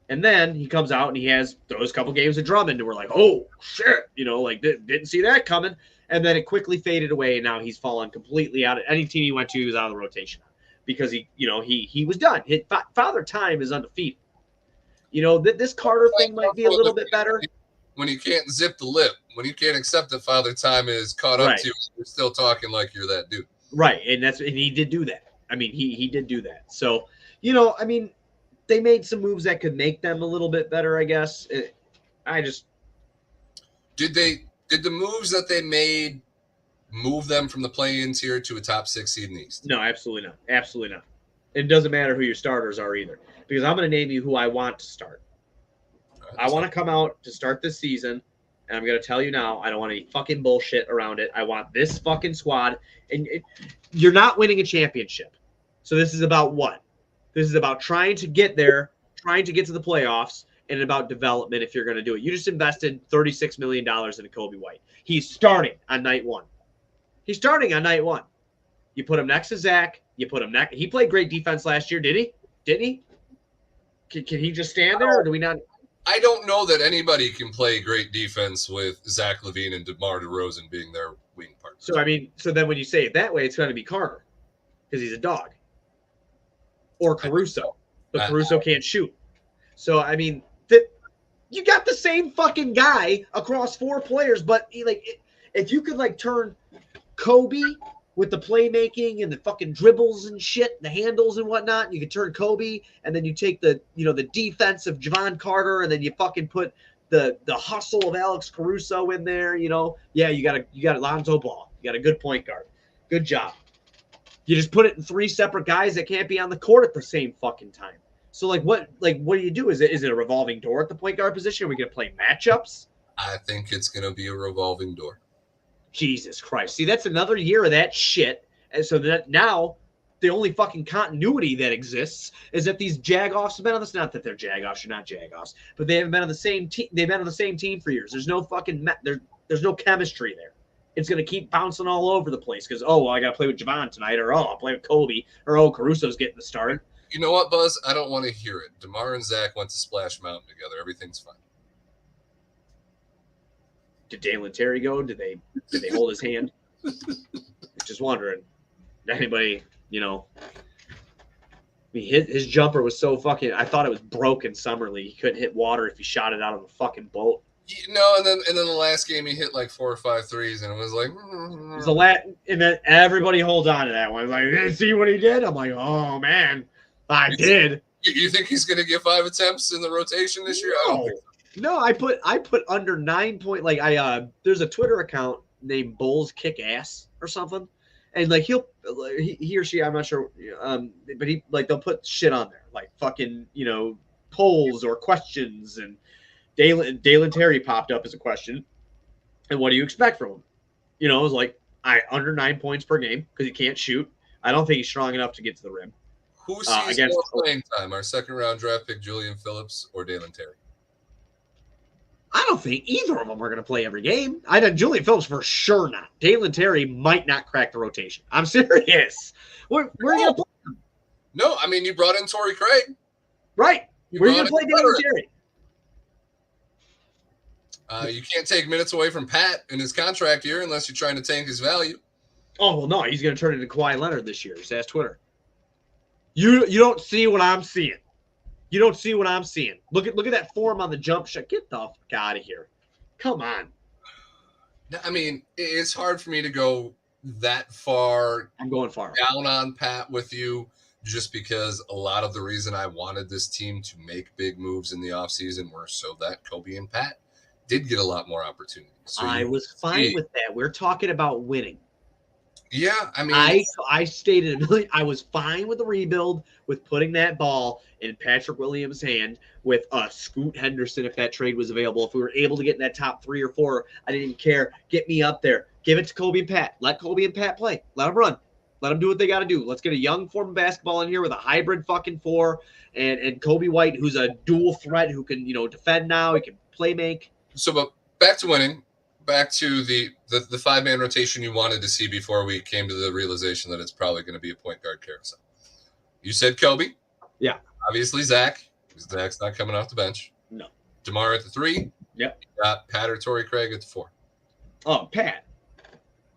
And then he comes out and he has those couple games of Drummond, and we're like, oh, shit. Didn't see that coming. And then it quickly faded away, and now he's fallen completely out. Any team he went to, he was out of the rotation because he was done. Father Time is undefeated. This Carter thing might be a little bit better. When you can't zip the lip, when you can't accept that Father Time is caught up to you, you're still talking like you're that dude. Right, and he did do that. I mean, he did do that. So, I mean, they made some moves that could make them a little bit better, I guess. Did the moves that they made move them from the play-in tier to a top 6 seed in the East? No, absolutely not. Absolutely not. It doesn't matter who your starters are either, because I'm going to name you who I want to start. I want to come out to start this season, and I'm going to tell you now, I don't want any fucking bullshit around it. I want this fucking squad, and you're not winning a championship. So this is about what? This is about trying to get there, trying to get to the playoffs, and about development if you're going to do it. You just invested $36 million in Kobe White. He's starting on night one. He's starting on night one. You put him next to Zach. You put him next. He played great defense last year, did he? Didn't he? Can he just stand there, or do we not? I don't know that anybody can play great defense with Zach LaVine and DeMar DeRozan being their wing partners. So, I mean, then when you say it that way, it's going to be Carter because he's a dog. Or Caruso. But Caruso can't shoot. So, I mean, you got the same fucking guy across 4 players, but if you could turn Kobe with the playmaking and the fucking dribbles and shit, the handles and whatnot, you could turn Kobe, and then you take the defense of Javon Carter, and then you fucking put the hustle of Alex Caruso in there. You got Lonzo Ball. You got a good point guard. Good job. You just put it in 3 separate guys that can't be on the court at the same fucking time. So what do you do? Is it a revolving door at the point guard position? Are we gonna play matchups? I think it's gonna be a revolving door. Jesus Christ. See, that's another year of that shit. And so that now the only fucking continuity that exists is that these jagoffs have been on this. Not that they're jagoffs, you're not jagoffs, but they haven't been on the same team. They've been on the same team for years. There's no fucking there's no chemistry there. It's going to keep bouncing all over the place because, I got to play with Javon tonight, or, I'll play with Kobe, or, Caruso's getting the start. You know what, Buzz? I don't want to hear it. DeMar and Zach went to Splash Mountain together. Everything's fine. Did Dalen Terry go? Did they hold his hand? Just wondering. Anybody, his jumper was so fucking, I thought it was broken Summer League. He couldn't hit water if he shot it out of a fucking boat. And then the last game he hit 4 or 5 threes, and it was like. It was and then everybody holds on to that one. Like, see what he did? I'm like, oh man, I did. You think he's going to get 5 attempts in the rotation this year? No. I don't think so. No, I put under 9 point. There's a Twitter account named Bulls Kick Ass or something, and he or she, I'm not sure, but he they'll put shit on there fucking polls or questions, and Dalen Terry popped up as a question, and what do you expect from him? It was under 9 points per game because he can't shoot. I don't think he's strong enough to get to the rim. Who sees more playing time? Our second round draft pick Julian Phillips or Dalen Terry? I don't think either of them are going to play every game. I know Julian Phillips for sure not. Dalen Terry might not crack the rotation. I'm serious. Where are you going to play him? No, I mean, you brought in Torrey Craig. Right. Where are you going to play Dalen Terry? You can't take minutes away from Pat in his contract year unless you're trying to tank his value. Oh, well, no. He's going to turn into Kawhi Leonard this year. Just ask Twitter. You don't see what I'm seeing. You don't see what I'm seeing. Look at that form on the jump shot. Get the fuck out of here. Come on. I mean, it's hard for me to go that far. I'm going far down on Pat with you, just because a lot of the reason I wanted this team to make big moves in the offseason were so that Kobe and Pat did get a lot more opportunities. So I was fine with that. We're talking about winning. Yeah, I mean, I stated I was fine with the rebuild, with putting that ball in Patrick Williams' hand, with Scoot Henderson if that trade was available. If we were able to get in that top 3 or 4, I didn't care. Get me up there. Give it to Kobe and Pat. Let Kobe and Pat play. Let them run. Let them do what they got to do. Let's get a young form of basketball in here with a hybrid fucking 4 and Kobe White, who's a dual threat who can defend now. He can play make. So, but back to winning. Back to the 5-man rotation you wanted to see before we came to the realization that it's probably going to be a point guard carousel. You said Kobe. Yeah. Obviously, Zach. Zach's not coming off the bench. No. DeMar at the 3. Yep. You got Pat or Torrey Craig at the 4. Oh, Pat.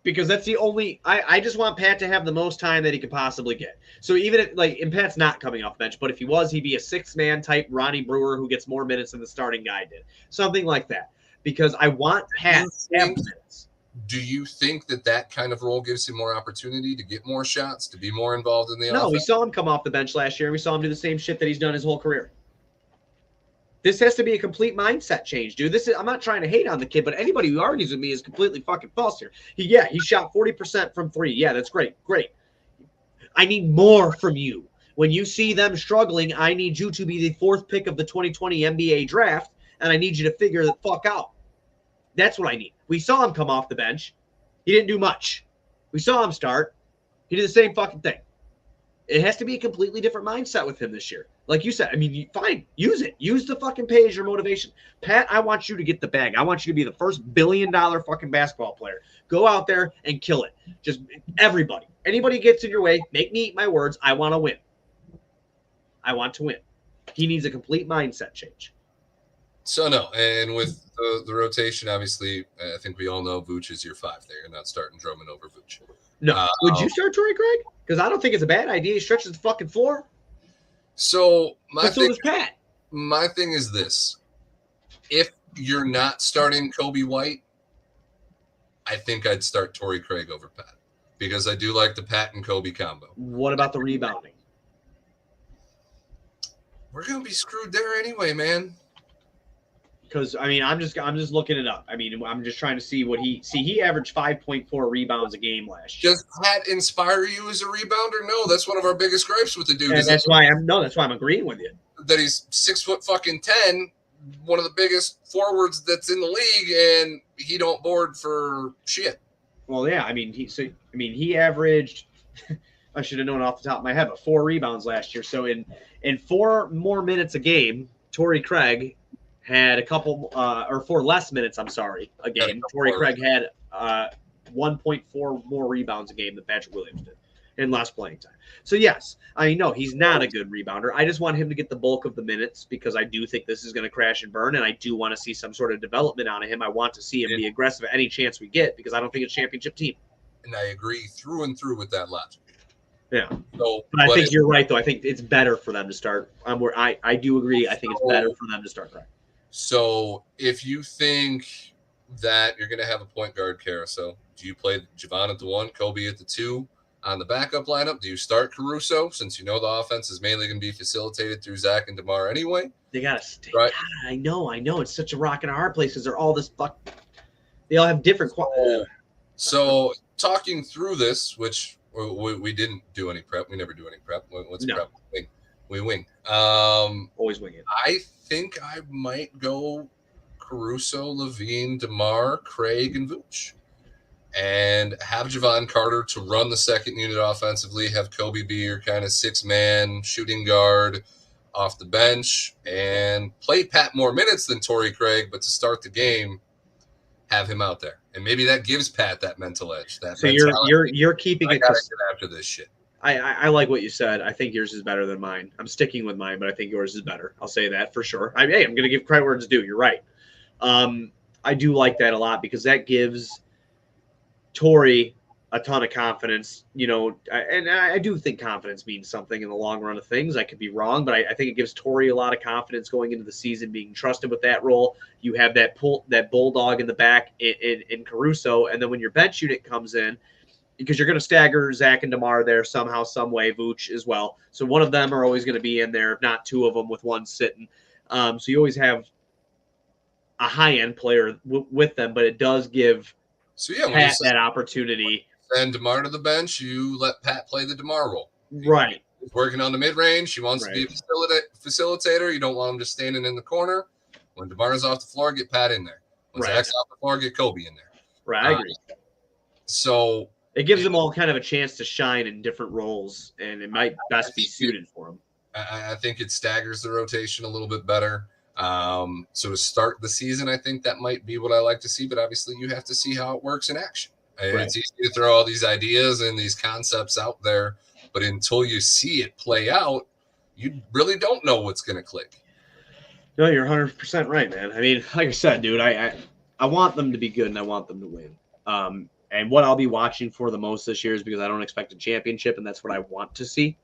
Because that's the only – I just want Pat to have the most time that he could possibly get. So even if – and Pat's not coming off the bench, but if he was, he'd be a 6-man type Ronnie Brewer who gets more minutes than the starting guy did. Something like that. Because I want Pat to have minutes. Do you think that kind of role gives him more opportunity to get more shots, to be more involved in the No, we offense? saw him come off the bench last year, and we saw him do the same shit that he's done his whole career. This has to be a complete mindset change, dude. I'm not trying to hate on the kid, but anybody who argues with me is completely fucking false here. He shot 40% from three. Yeah, that's great. Great. I need more from you. When you see them struggling, I need you to be the fourth pick of the 2020 NBA draft, and I need you to figure the fuck out. That's what I need. We saw him come off the bench. He didn't do much. We saw him start. He did the same fucking thing. It has to be a completely different mindset with him this year. Like you said, I mean, fine, use it. Use the fucking pay as your motivation. Pat, I want you to get the bag. I want you to be the first $1 billion fucking basketball player. Go out there and kill it. Just everybody. Anybody gets in your way, make me eat my words. I want to win. I want to win. He needs a complete mindset change. So, no. And with the rotation, obviously, I think we all know Vooch is your 5 there. You're not starting Drummond over Vooch. No. Would you start Torrey Craig? Because I don't think it's a bad idea. He stretches the fucking floor. So so does Pat. My thing is this. If you're not starting Kobe White, I think I'd start Torrey Craig over Pat. Because I do like the Pat and Kobe combo. What about the rebounding? We're going to be screwed there anyway, man. Because I mean, I'm just looking it up. I mean, I'm just trying to see what he averaged 5.4 rebounds a game last year. Does Pat inspire you as a rebounder? No, that's one of our biggest gripes with the dude. And that's why I'm agreeing with you. That he's 6'10", one of the biggest forwards that's in the league, and he don't board for shit. Well, yeah, I mean, he averaged. I should have known off the top of my head, but 4 rebounds last year. So in 4 more minutes a game, Torrey Craig had a couple or 4 less minutes, a game. Torrey Craig had 1.4 more rebounds a game than Patrick Williams did in less playing time. So, yes, I know he's not a good rebounder. I just want him to get the bulk of the minutes because I do think this is going to crash and burn, and I do want to see some sort of development out of him. I want to see him be aggressive at any chance we get because I don't think it's a championship team. And I agree through and through with that logic. Yeah. So, but I think you're right, though. I think it's better for them to start. I do agree. I think it's better for them to start Craig. So if you think that you're going to have a point guard carousel, do you play Javon at the 1, Kobe at the 2 on the backup lineup? Do you start Caruso since you know the offense is mainly going to be facilitated through Zach and DeMar anyway? They got to stay. Right. God, I know. It's such a rock and a hard place because they're all this they all have different So talking through this, which we didn't do any prep. We never do any prep. What's prep? We wing. Always wing it. I think I might go Caruso, Levine, DeMar, Craig, and Vooch. And have Javon Carter to run the second unit offensively. Have Kobe be your kind of 6-man shooting guard off the bench. And play Pat more minutes than Torrey Craig, but to start the game, have him out there. And maybe that gives Pat that mental edge. So you're keeping it after this shit. I like what you said. I think yours is better than mine. I'm sticking with mine, but I think yours is better. I'll say that for sure. I'm going to give credit where it's due. You're right. I do like that a lot because that gives Torrey a ton of confidence, and I do think confidence means something in the long run of things. I could be wrong, but I think it gives Torrey a lot of confidence going into the season, being trusted with that role. You have that bulldog in the back in Caruso, and then when your bench unit comes in, because you're going to stagger Zach and DeMar there somehow, some way, Vooch as well. So one of them are always going to be in there, if not 2 of them with one sitting. So you always have a high-end player with them, but it does give Pat that opportunity. Send DeMar to the bench. You let Pat play the DeMar role. Right. He's working on the mid-range. He wants to be a facilitator. You don't want him just standing in the corner. When DeMar's off the floor, get Pat in there. When Zach's off the floor, get Kobe in there. Right, I agree. So it gives them all kind of a chance to shine in different roles, and it might best be suited for them. I think it staggers the rotation a little bit better. So to start the season, I think that might be what I like to see, but obviously you have to see how it works in action. Right. It's easy to throw all these ideas and these concepts out there, but until you see it play out, you really don't know what's going to click. No, you're 100% right, man. I mean, like I said, dude, I want them to be good and I want them to win. And what I'll be watching for the most this year is because I don't expect a championship, and that's what I want to see.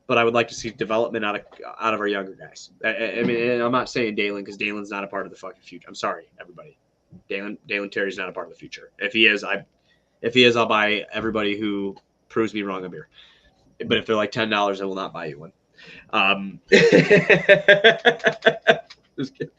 But I would like to see development out of our younger guys. I mean, I'm not saying Dalen because Dalen's not a part of the fucking future. I'm sorry, everybody. Dalen Terry's not a part of the future. If he is, I'll buy everybody who proves me wrong a beer. But if they're like $10, I will not buy you one. Just kidding.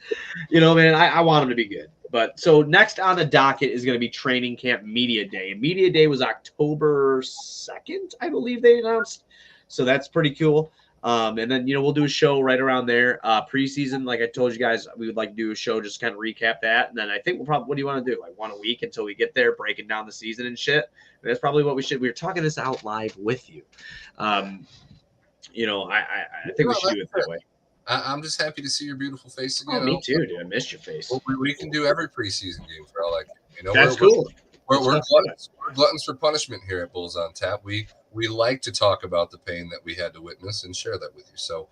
Man, I want him to be good. But so next on the docket is going to be training camp media day. And media day was October 2nd, I believe they announced. So that's pretty cool. And then, we'll do a show right around there. Preseason, like I told you guys, we would like to do a show, just kind of recap that. And then I think what do you want to do? Like one a week until we get there, breaking down the season and shit. And that's probably what we should. We were talking this out live with you. I think we should do it that way. I'm just happy to see your beautiful face again. Oh, me too, dude. I missed your face. We can do every preseason game for all I can. That's cool. We're gluttons for punishment here at Bulls on Tap. We like to talk about the pain that we had to witness and share that with you. So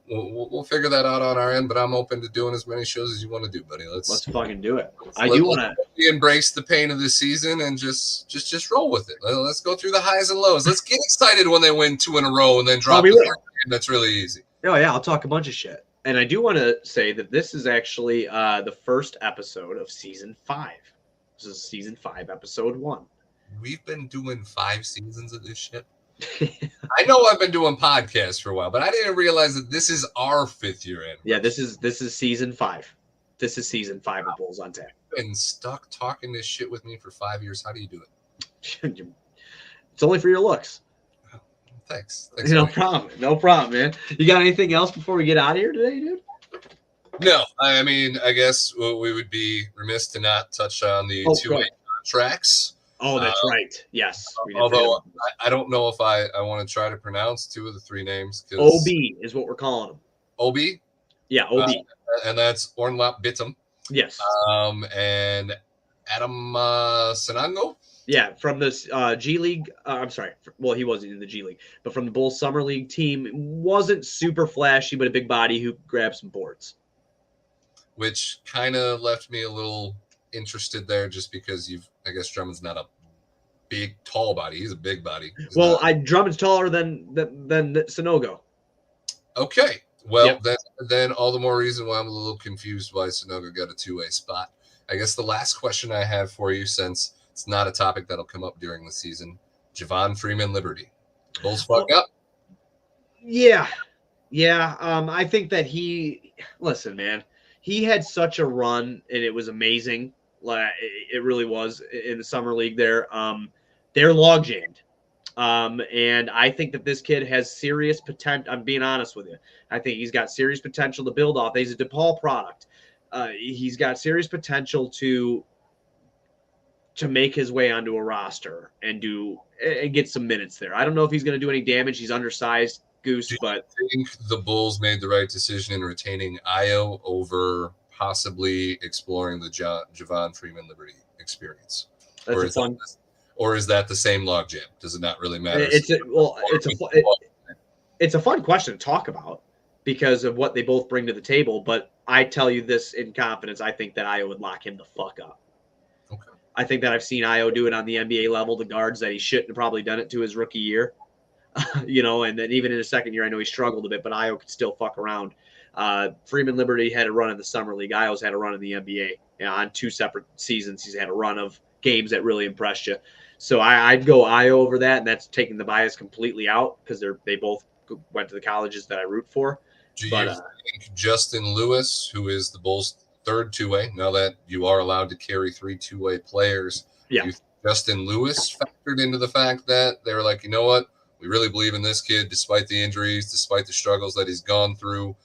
we'll figure that out on our end. But I'm open to doing as many shows as you want to do, buddy. Let's fucking do it. I do want to embrace the pain of the season and just roll with it. Let's go through the highs and lows. Let's get excited when they win 2 in a row and then drop the That's really easy. Oh, yeah, I'll talk a bunch of shit. And I do want to say that this is actually the first episode of Season 5. This is Season 5, Episode 1. We've been doing 5 seasons of this shit. I know I've been doing podcasts for a while, but I didn't realize that this is our 5th year anniversary. Yeah, this is Season 5. This is Season 5 of Bulls on Tap. You've been stuck talking this shit with me for 5 years. How do you do it? It's only for your looks. Thanks. No problem, man. You got anything else before we get out of here today, dude? No, I mean, I guess we would be remiss to not touch on the 2-way contracts. Oh, that's right. Yes. Although I don't know if I want to try to pronounce 2 of the 3 names. OB is what we're calling them. OB? Yeah, OB. And that's Ornlap Bittum. Yes. And Adam Sanango. Yeah, from the G League. I'm sorry. Well, he wasn't in the G League, but from the Bulls Summer League team. Wasn't super flashy, but a big body who grabbed some boards. Which kind of left me a little interested there just because I guess Drummond's not a big, tall body. He's a big body. Drummond's taller than Sanogo. Okay. Well, then all the more reason why I'm a little confused why Sanogo got a 2-way spot. I guess the last question I have for you, since it's not a topic that'll come up during the season, Javon Freeman Liberty. Bulls fuck up? Yeah. I think that listen, man, he had such a run and it was amazing. It really was in the summer league there. They're log jammed. And I think that this kid has serious potential. I'm being honest with you. I think he's got serious potential to build off. He's a DePaul product. He's got serious potential to make his way onto a roster and get some minutes there. I don't know if he's going to do any damage. He's undersized, Goose, but I think the Bulls made the right decision in retaining Ayo over possibly exploring the Javon Freeman Liberty experience. Or is that the same logjam? Does it not really matter? It's a fun question to talk about because of what they both bring to the table. But I tell you this in confidence, I think that Ayo would lock him the fuck up. Okay. I think that I've seen Ayo do it on the NBA level, the guards that he shouldn't have probably done it to his rookie year. And then even in his second year, I know he struggled a bit, but Ayo could still fuck around. Freeman Liberty had a run in the summer league. Ayo's had a run in the NBA. On 2 separate seasons, he's had a run of games that really impressed you. So I'd go Ayo over that, and that's taking the bias completely out because they both went to the colleges that I root for. Do you think Justin Lewis, who is the Bulls' 3rd 2-way, now that you are allowed to carry 3 2-way players, do you think Justin Lewis factored into the fact that they were like, you know what, we really believe in this kid despite the injuries, despite the struggles that he's gone through.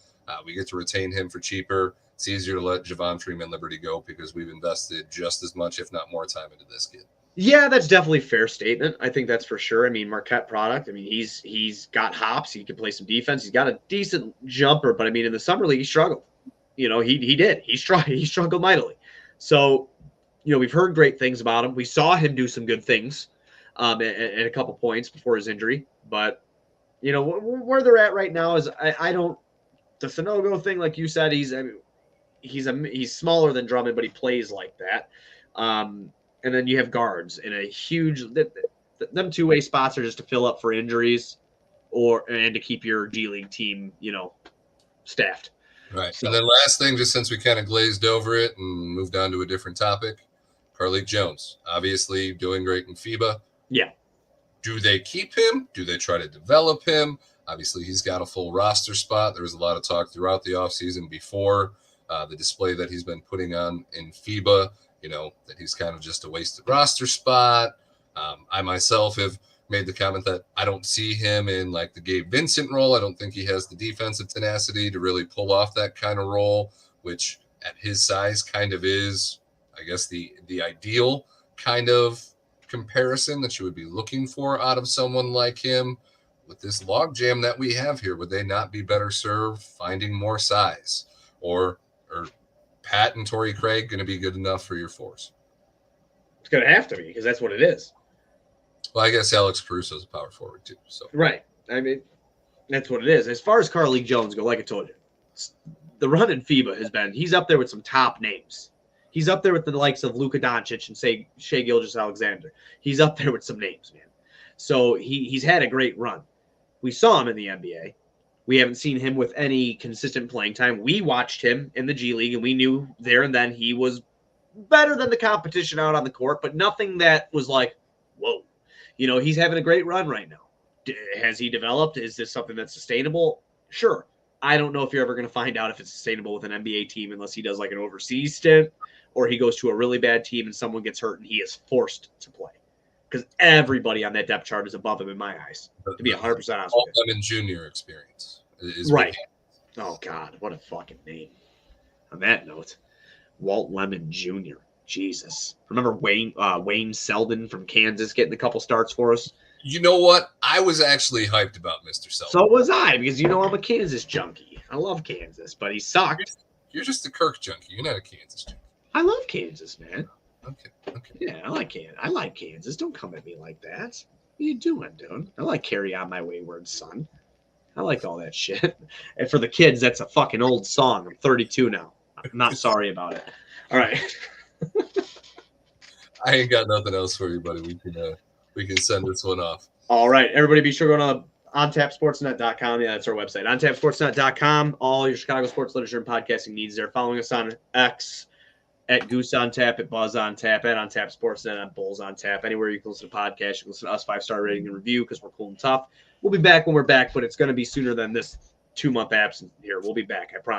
We get to retain him for cheaper. It's easier to let Javon Freeman Liberty go because we've invested just as much, if not more, time into this kid. Yeah, that's definitely a fair statement. I think that's for sure. I mean, Marquette product. I mean, he's got hops. He can play some defense. He's got a decent jumper, but I mean, in the summer league, he struggled. He did. He struggled mightily. So, we've heard great things about him. We saw him do some good things at a couple points before his injury. But, where they're at right now is I don't – the Sanogo thing, like you said, he's smaller than Drummond, but he plays like that. And then you have guards in a huge – them 2-way spots are just to fill up for injuries and to keep your G League team, staffed. Right. So, And then last thing, just since we kind of glazed over it and moved on to a different topic, Carlik Jones, obviously doing great in FIBA. yeah. Do they keep him? Do they try to develop him? Obviously, he's got a full roster spot. There was a lot of talk throughout the offseason before the display that he's been putting on in FIBA, that he's kind of just a wasted roster spot. I myself have made the comment that I don't see him in like the Gabe Vincent role. I don't think he has the defensive tenacity to really pull off that kind of role, which at his size kind of is, I guess, the ideal kind of comparison that you would be looking for out of someone like him. With this logjam that we have here, would they not be better served finding more size? Or Pat and Torrey Craig going to be good enough for your force? It's going to have to be because that's what it is. Well, I guess Alex Caruso is a power forward too. So Right. I mean, that's what it is. As far as Carlik Jones go, like I told you, the run in FIBA has been, he's up there with some top names. He's up there with the likes of Luka Doncic and say Shai Gilgeous-Alexander. He's up there with some names, man. So he's had a great run. We saw him in the NBA. We haven't seen him with any consistent playing time. We watched him in the G League, and we knew there and then he was better than the competition out on the court, but nothing that was like, whoa. He's having a great run right now. Has he developed? Is this something that's sustainable? Sure. I don't know if you're ever going to find out if it's sustainable with an NBA team unless he does like an overseas stint or he goes to a really bad team and someone gets hurt and he is forced to play. Because everybody on that depth chart is above him in my eyes, to be 100% honest with you. Walt Lemon Jr. experience. Right. Oh, God, what a fucking name. On that note, Walt Lemon Jr., Jesus. Remember Wayne Selden from Kansas getting a couple starts for us? You know what? I was actually hyped about Mr. Selden. So was I, because I'm a Kansas junkie. I love Kansas, but he sucked. You're just a Kirk junkie. You're not a Kansas junkie. I love Kansas, man. Okay. Yeah, I like Kansas. Don't come at me like that. What are you doing, dude? I like Carry On My Wayward Son. I like all that shit. And for the kids, that's a fucking old song. I'm 32 now. I'm not sorry about it. All right. I ain't got nothing else for you, buddy. We can send this one off. All right. Everybody be sure to go to ontapsportsnet.com. Yeah, that's our website. ontapsportsnet.com. All your Chicago sports literature and podcasting needs there. Following us on X at Goose on Tap, at Buzz on Tap, at On Tap Sportsnet, at Bulls on Tap. Anywhere you can listen to podcasts, you can listen to us 5-star rating and review because we're cool and tough. We'll be back when we're back, but it's going to be sooner than this 2-month absence here. We'll be back, I promise.